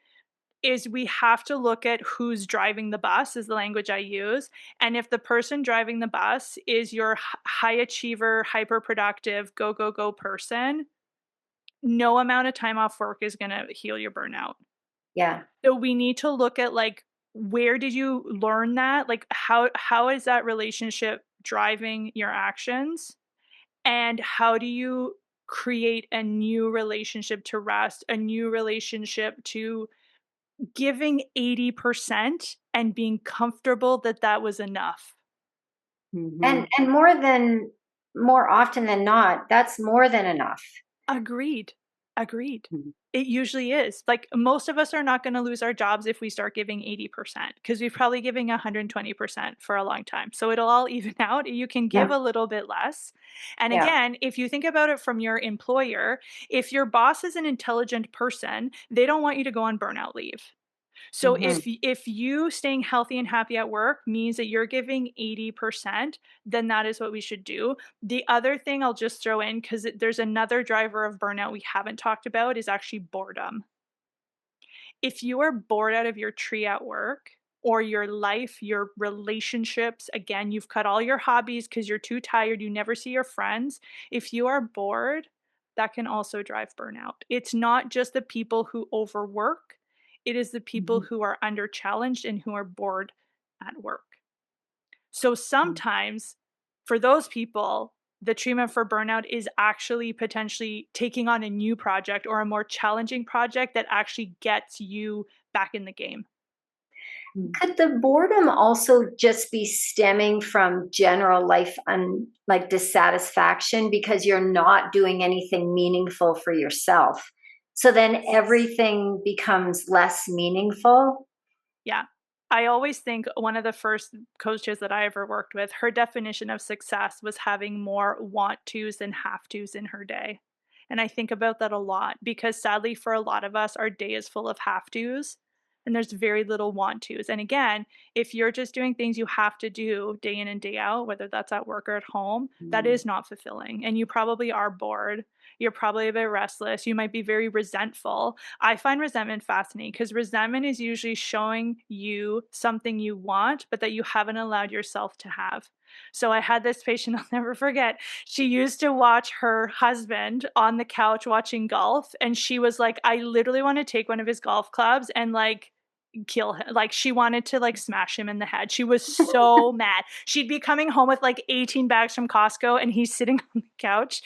is we have to look at who's driving the bus is the language I use. And if the person driving the bus is your high achiever, hyper productive, go, go, go person, no amount of time off work is going to heal your burnout. yeah. So we need to look at like, where did you learn that? Like how is that relationship driving your actions? And how do you create a new relationship to rest, a new relationship to giving 80% and being comfortable that that was enough? Mhm. And more often than not, that's more than enough. Agreed. Agreed. Mhm. It usually is. Like most of us are not going to lose our jobs if we start giving 80% because we've probably giving 120% for a long time. So it'll all even out. You can give Yeah, a little bit less. And yeah, again, if you think about it from your employer, if your boss is an intelligent person, they don't want you to go on burnout leave. So Mhm. if you staying healthy and happy at work means that you're giving 80%, then that is what we should do. The other thing I'll just throw in, because there's another driver of burnout we haven't talked about, is actually boredom. If you are bored out of your tree at work or your life, your relationships, again, you've cut all your hobbies because you're too tired, you never see your friends. If you are bored, that can also drive burnout. It's not just the people who overwork, it is the people Mhm. who are under challenged and who are bored at work. So Mhm. sometimes for those people, the treatment for burnout is actually potentially taking on a new project or a more challenging project that actually gets you back in the game. Mhm. could the boredom also just be stemming from general life like dissatisfaction because you're not doing anything meaningful for yourself? So then everything becomes less meaningful. Yeah. I always think one of the first coaches that I ever worked with, her definition of success was having more want tos than have tos in her day. And I think about that a lot because sadly, for a lot of us, our day is full of have tos and there's very little want tos. And again, if you're just doing things you have to do day in and day out, whether that's at work or at home, that Mm. is not fulfilling. And you probably are bored. You're probably a bit restless. You might be very resentful. I find resentment fascinating because resentment is usually showing you something you want, but that you haven't allowed yourself to have. So I had this patient I'll never forget. She used to watch her husband on the couch watching golf, and she was like, I literally want to take one of his golf clubs and like kill him. Like she wanted to like smash him in the head. She was so mad. She'd be coming home with like 18 bags from Costco and he's sitting on the couch.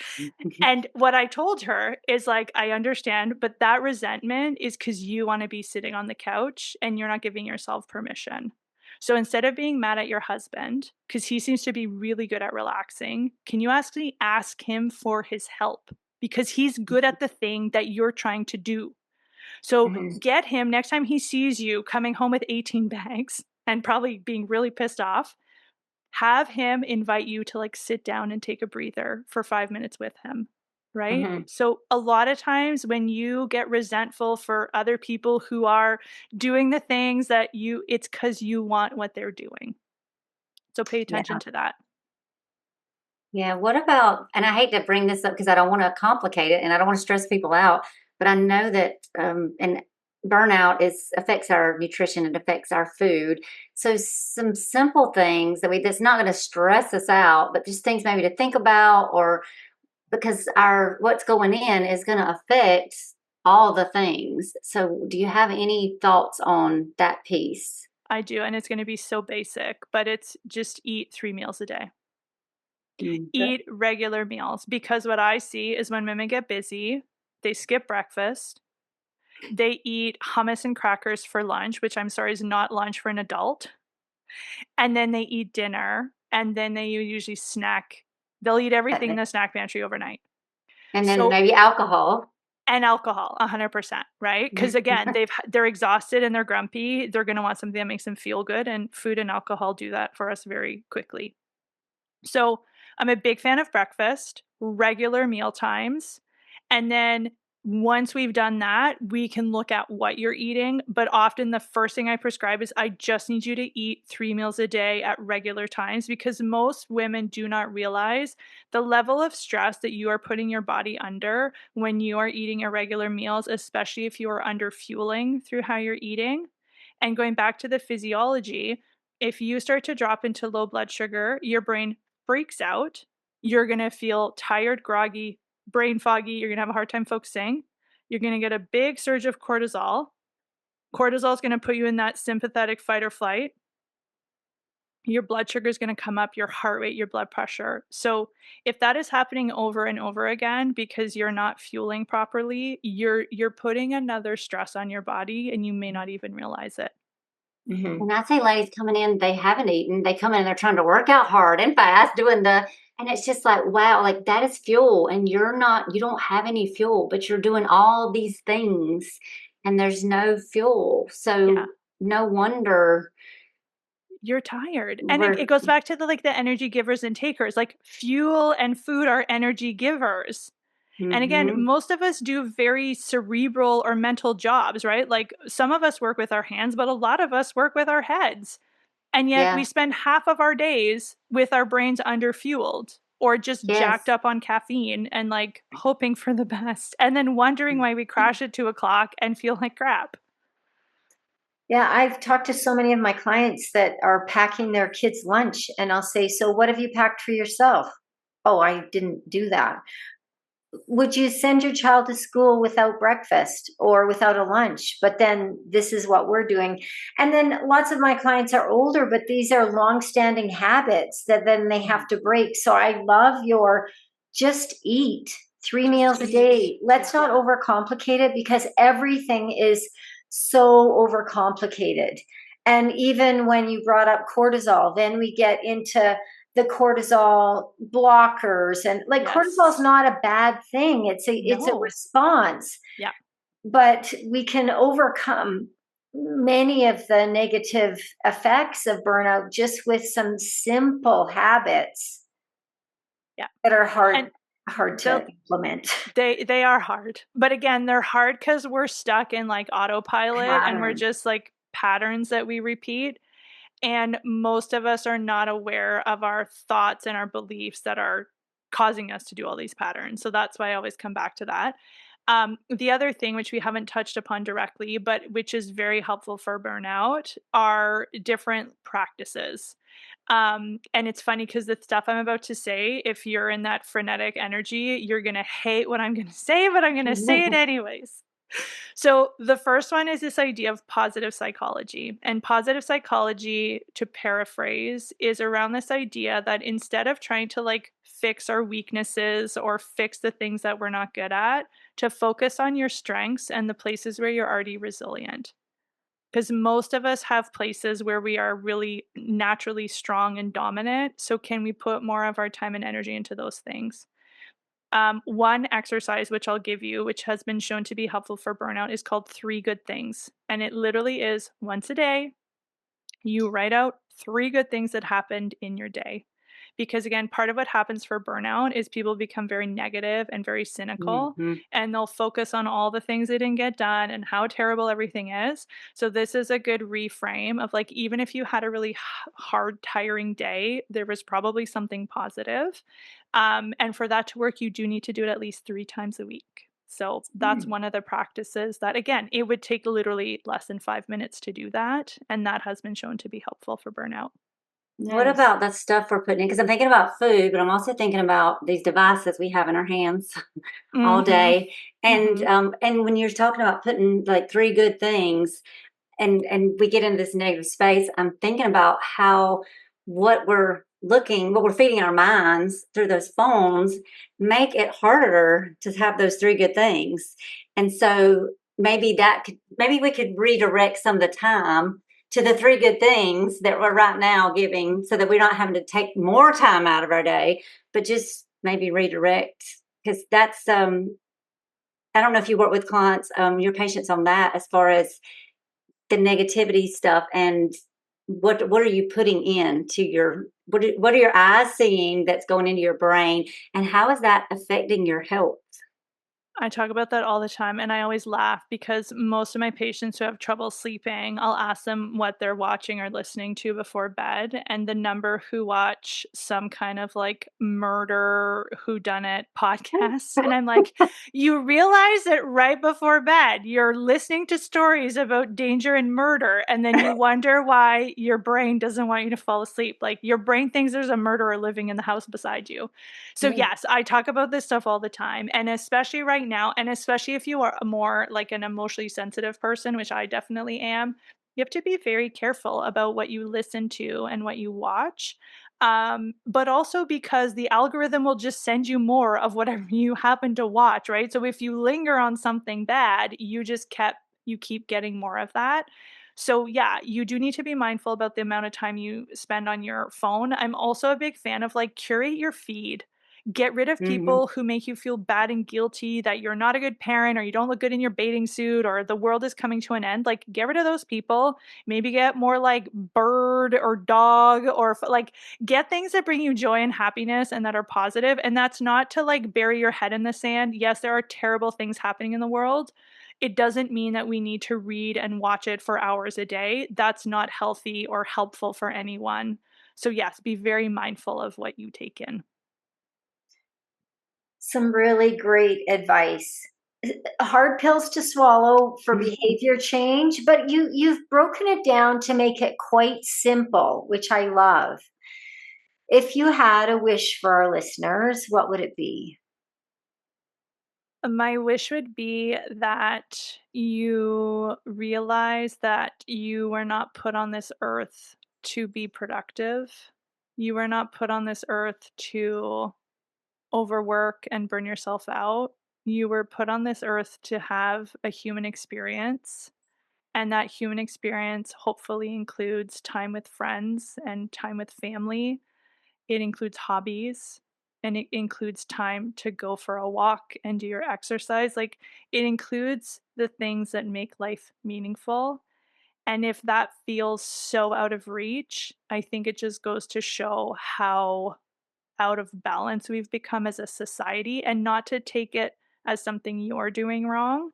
And what I told her is like, I understand, but that resentment is because you want to be sitting on the couch and you're not giving yourself permission. So instead of being mad at your husband, because he seems to be really good at relaxing, can you actually ask him for his help? Because he's good at the thing that you're trying to do. So Mhm. get him next time he sees you coming home with 18 bags and probably being really pissed off, have him invite you to like sit down and take a breather for 5 minutes with him. Right. Mhm. So, a lot of times when you get resentful for other people who are doing the things that it's because you want what they're doing. So, pay Yeah. attention to that. Yeah. What about, and I hate to bring this up because I don't want to complicate it and I don't want to stress people out, but I know that, and burnout affects our nutrition, it affects our food. So some simple things that's not going to stress us out, but just things maybe to think about, or because our what's going in is going to affect all the things. So do you have any thoughts on that piece? I do. And it's going to be so basic, but it's just eat 3 meals a day. Mm. Eat regular meals because what I see is when women get busy, they skip breakfast. They eat hummus and crackers for lunch, which I'm sorry is not lunch for an adult. And then they eat dinner and then they usually snack. They'll eat everything in the snack pantry overnight. And then So maybe alcohol. and alcohol 100%, right? Because again, they're exhausted and they're grumpy. They're going to want something that makes them feel good, and food and alcohol do that for us very quickly. So I'm a big fan of breakfast, regular meal times. And then once we've done that, we can look at what you're eating. But often the first thing I prescribe is I just need you to eat 3 meals a day at regular times because most women do not realize the level of stress that you are putting your body under when you are eating irregular meals, especially if you are under fueling through how you're eating. And going back to the physiology, if you start to drop into low blood sugar, your brain freaks out. You're going to feel tired, groggy, brain foggy. You're going to have a hard time focusing. You're going to get a big surge of cortisol. Cortisol is going to put you in that sympathetic fight or flight. Your blood sugar is going to come up, your heart rate, your blood pressure. So, if that is happening over and over again because you're not fueling properly, you're putting another stress on your body and you may not even realize it. Mhm. And I see ladies coming in, they haven't eaten. They come in, they're trying to work out hard and fast, and it's just like, wow, like that is fuel. And you don't have any fuel, but you're doing all these things and there's no fuel. Yeah. So no wonder You're tired. And it we're, goes back to the energy givers and takers. Like fuel and food are energy givers. And again, mm-hmm. most of us do very cerebral or mental jobs, right? Like some of us work with our hands, but a lot of us work with our heads. And yet we Yeah, spend half of our days with our brains underfueled or just jacked yes. up on caffeine and like hoping for the best and then wondering why we crash at 2 o'clock and feel like crap. Yeah, I've talked to so many of my clients that are packing their kids' lunch, and I'll say, "So, what have you packed for yourself?" "Oh, I didn't do that." "Would you send your child to school without breakfast or without a lunch?" "But then this is what we're doing." And then lots of my clients are older, but these are long-standing habits that then they have to break. So I love your just eat 3 meals a day. Let's Yeah. not overcomplicate it because everything is so overcomplicated. And even when you brought up cortisol, then we get into the cortisol blockers, and like cortisol is Yes. not a bad thing. It's a No. response, Yeah. but we can overcome many of the negative effects of burnout just with some simple habits Yeah. that are And hard to they'll implement. they are hard. But again, they're hard because we're stuck in like autopilot and we're Pattern. just like patterns that we repeat. And most of us are not aware of our thoughts and our beliefs that are causing us to do all these patterns. So that's why I always come back to that. The other thing, which we haven't touched upon directly, but which is very helpful for burnout, are different practices. And it's funny because the stuff I'm about to say, if you're in that frenetic energy, you're going to hate what I'm going to say, but I'm going to say it anyways. So, the first one is this idea of positive psychology. And positive psychology, to paraphrase, is around this idea that instead of trying to like fix our weaknesses or fix the things that we're not good at, to focus on your strengths and the places where you're already resilient. Because most of us have places where we are really naturally strong and dominant. So, can we put more of our time and energy into those things? One exercise which I'll give you, which has been shown to be helpful for burnout, is called Three Good Things. And it literally is once a day, you write out three good things that happened in your day. Because again, part of what happens for burnout is people become very negative and very cynical, Hmm. and they'll focus on all the things they didn't get done and how terrible everything is. So, this is a good reframe of like, even if you had a really hard, tiring day, there was probably something positive. And for that to work, you do need to do it at least 3 times a week. So that's Hmm. one of the practices that, again, it would take literally less than 5 minutes to do that. And that has been shown to be helpful for burnout. What Nice. about that stuff we're putting in? Because I'm thinking about food, but I'm also thinking about these devices we have in our hands all Mm-hmm. day. Mm-hmm. And when you're talking about putting like three good things, and we get into this negative space, I'm thinking about how what we're feeding our minds through those phones make it harder to have those three good things. And so maybe we could redirect some of the time to the three good things that we're right now giving so that we're not having to take more time out of our day, but just maybe redirect, because that's I don't know if you work with clients, your patients on that, as far as the negativity stuff, and what are you putting into your what are your eyes seeing that's going into your brain, and how is that affecting your health? I talk about that all the time, and I always laugh because most of my patients who have trouble sleeping, I'll ask them what they're watching or listening to before bed, and the number who watch some kind of like murder whodunit podcast, and I'm like, you realize that right before bed, you're listening to stories about danger and murder, and then you wonder why your brain doesn't want you to fall asleep. Like your brain thinks there's a murderer living in the house beside you. So Yeah. yes, I talk about this stuff all the time, and especially right now, and especially if you are a more like an emotionally sensitive person, which I definitely am, you have to be very careful about what you listen to and what you watch. But also because the algorithm will just send you more of whatever you happen to watch, right? So if you linger on something bad, you keep getting more of that. So yeah, you do need to be mindful about the amount of time you spend on your phone. I'm also a big fan of like curate your feed. Get rid of Mhm. people who make you feel bad and guilty that you're not a good parent or you don't look good in your bathing suit or the world is coming to an end. Like, get rid of those people. Maybe get more like bird or dog or like get things that bring you joy and happiness and that are positive. And that's not to like bury your head in the sand. Yes, there are terrible things happening in the world. It doesn't mean that we need to read and watch it for hours a day. That's not healthy or helpful for anyone. So, yes, be very mindful of what you take in. Some really great advice. Hard pills to swallow for behavior change, but you've broken it down to make it quite simple, which I love. If you had a wish for our listeners, what would it be? My wish would be that you realize that you were not put on this earth to be productive. You were not put on this earth to overwork and burn yourself out. You were put on this earth to have a human experience. And that human experience hopefully includes time with friends and time with family. It includes hobbies, and it includes time to go for a walk and do your exercise. Like, it includes the things that make life meaningful. And if that feels so out of reach, I think it just goes to show how out of balance we've become as a society, and not to take it as something you're doing wrong,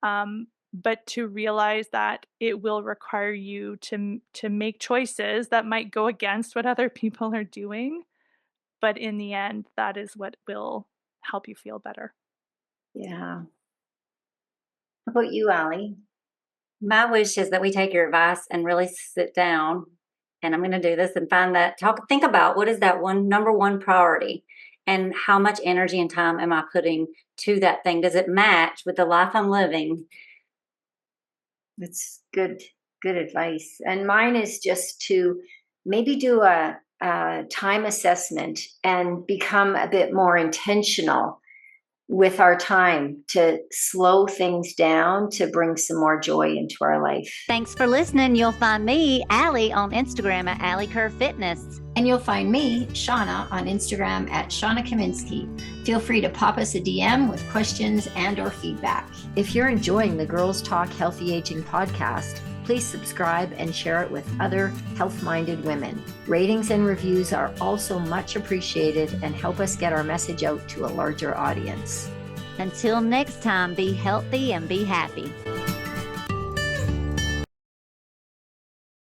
but to realize that it will require you to make choices that might go against what other people are doing, but in the end, that is what will help you feel better. Yeah. How about you, Alli? My wish is that we take your advice and really sit down, and I'm going to do this and find that think about what is that number one priority, and how much energy and time am I putting to that thing? Does it match with the life I'm living? That's good advice. And mine is just to maybe do a time assessment and become a bit more intentional with our time, to slow things down, to bring some more joy into our life. Thanks for listening. You'll find me, Alli, on Instagram at Alli Kerr Fitness. And you'll find me, Shawna, on Instagram at Shawna Kaminski. Feel free to pop us a DM with questions and or feedback. If you're enjoying the Girls Talk Healthy Aging podcast, please subscribe and share it with other health-minded women. Ratings and reviews are also much appreciated and help us get our message out to a larger audience. Until next time, be healthy and be happy.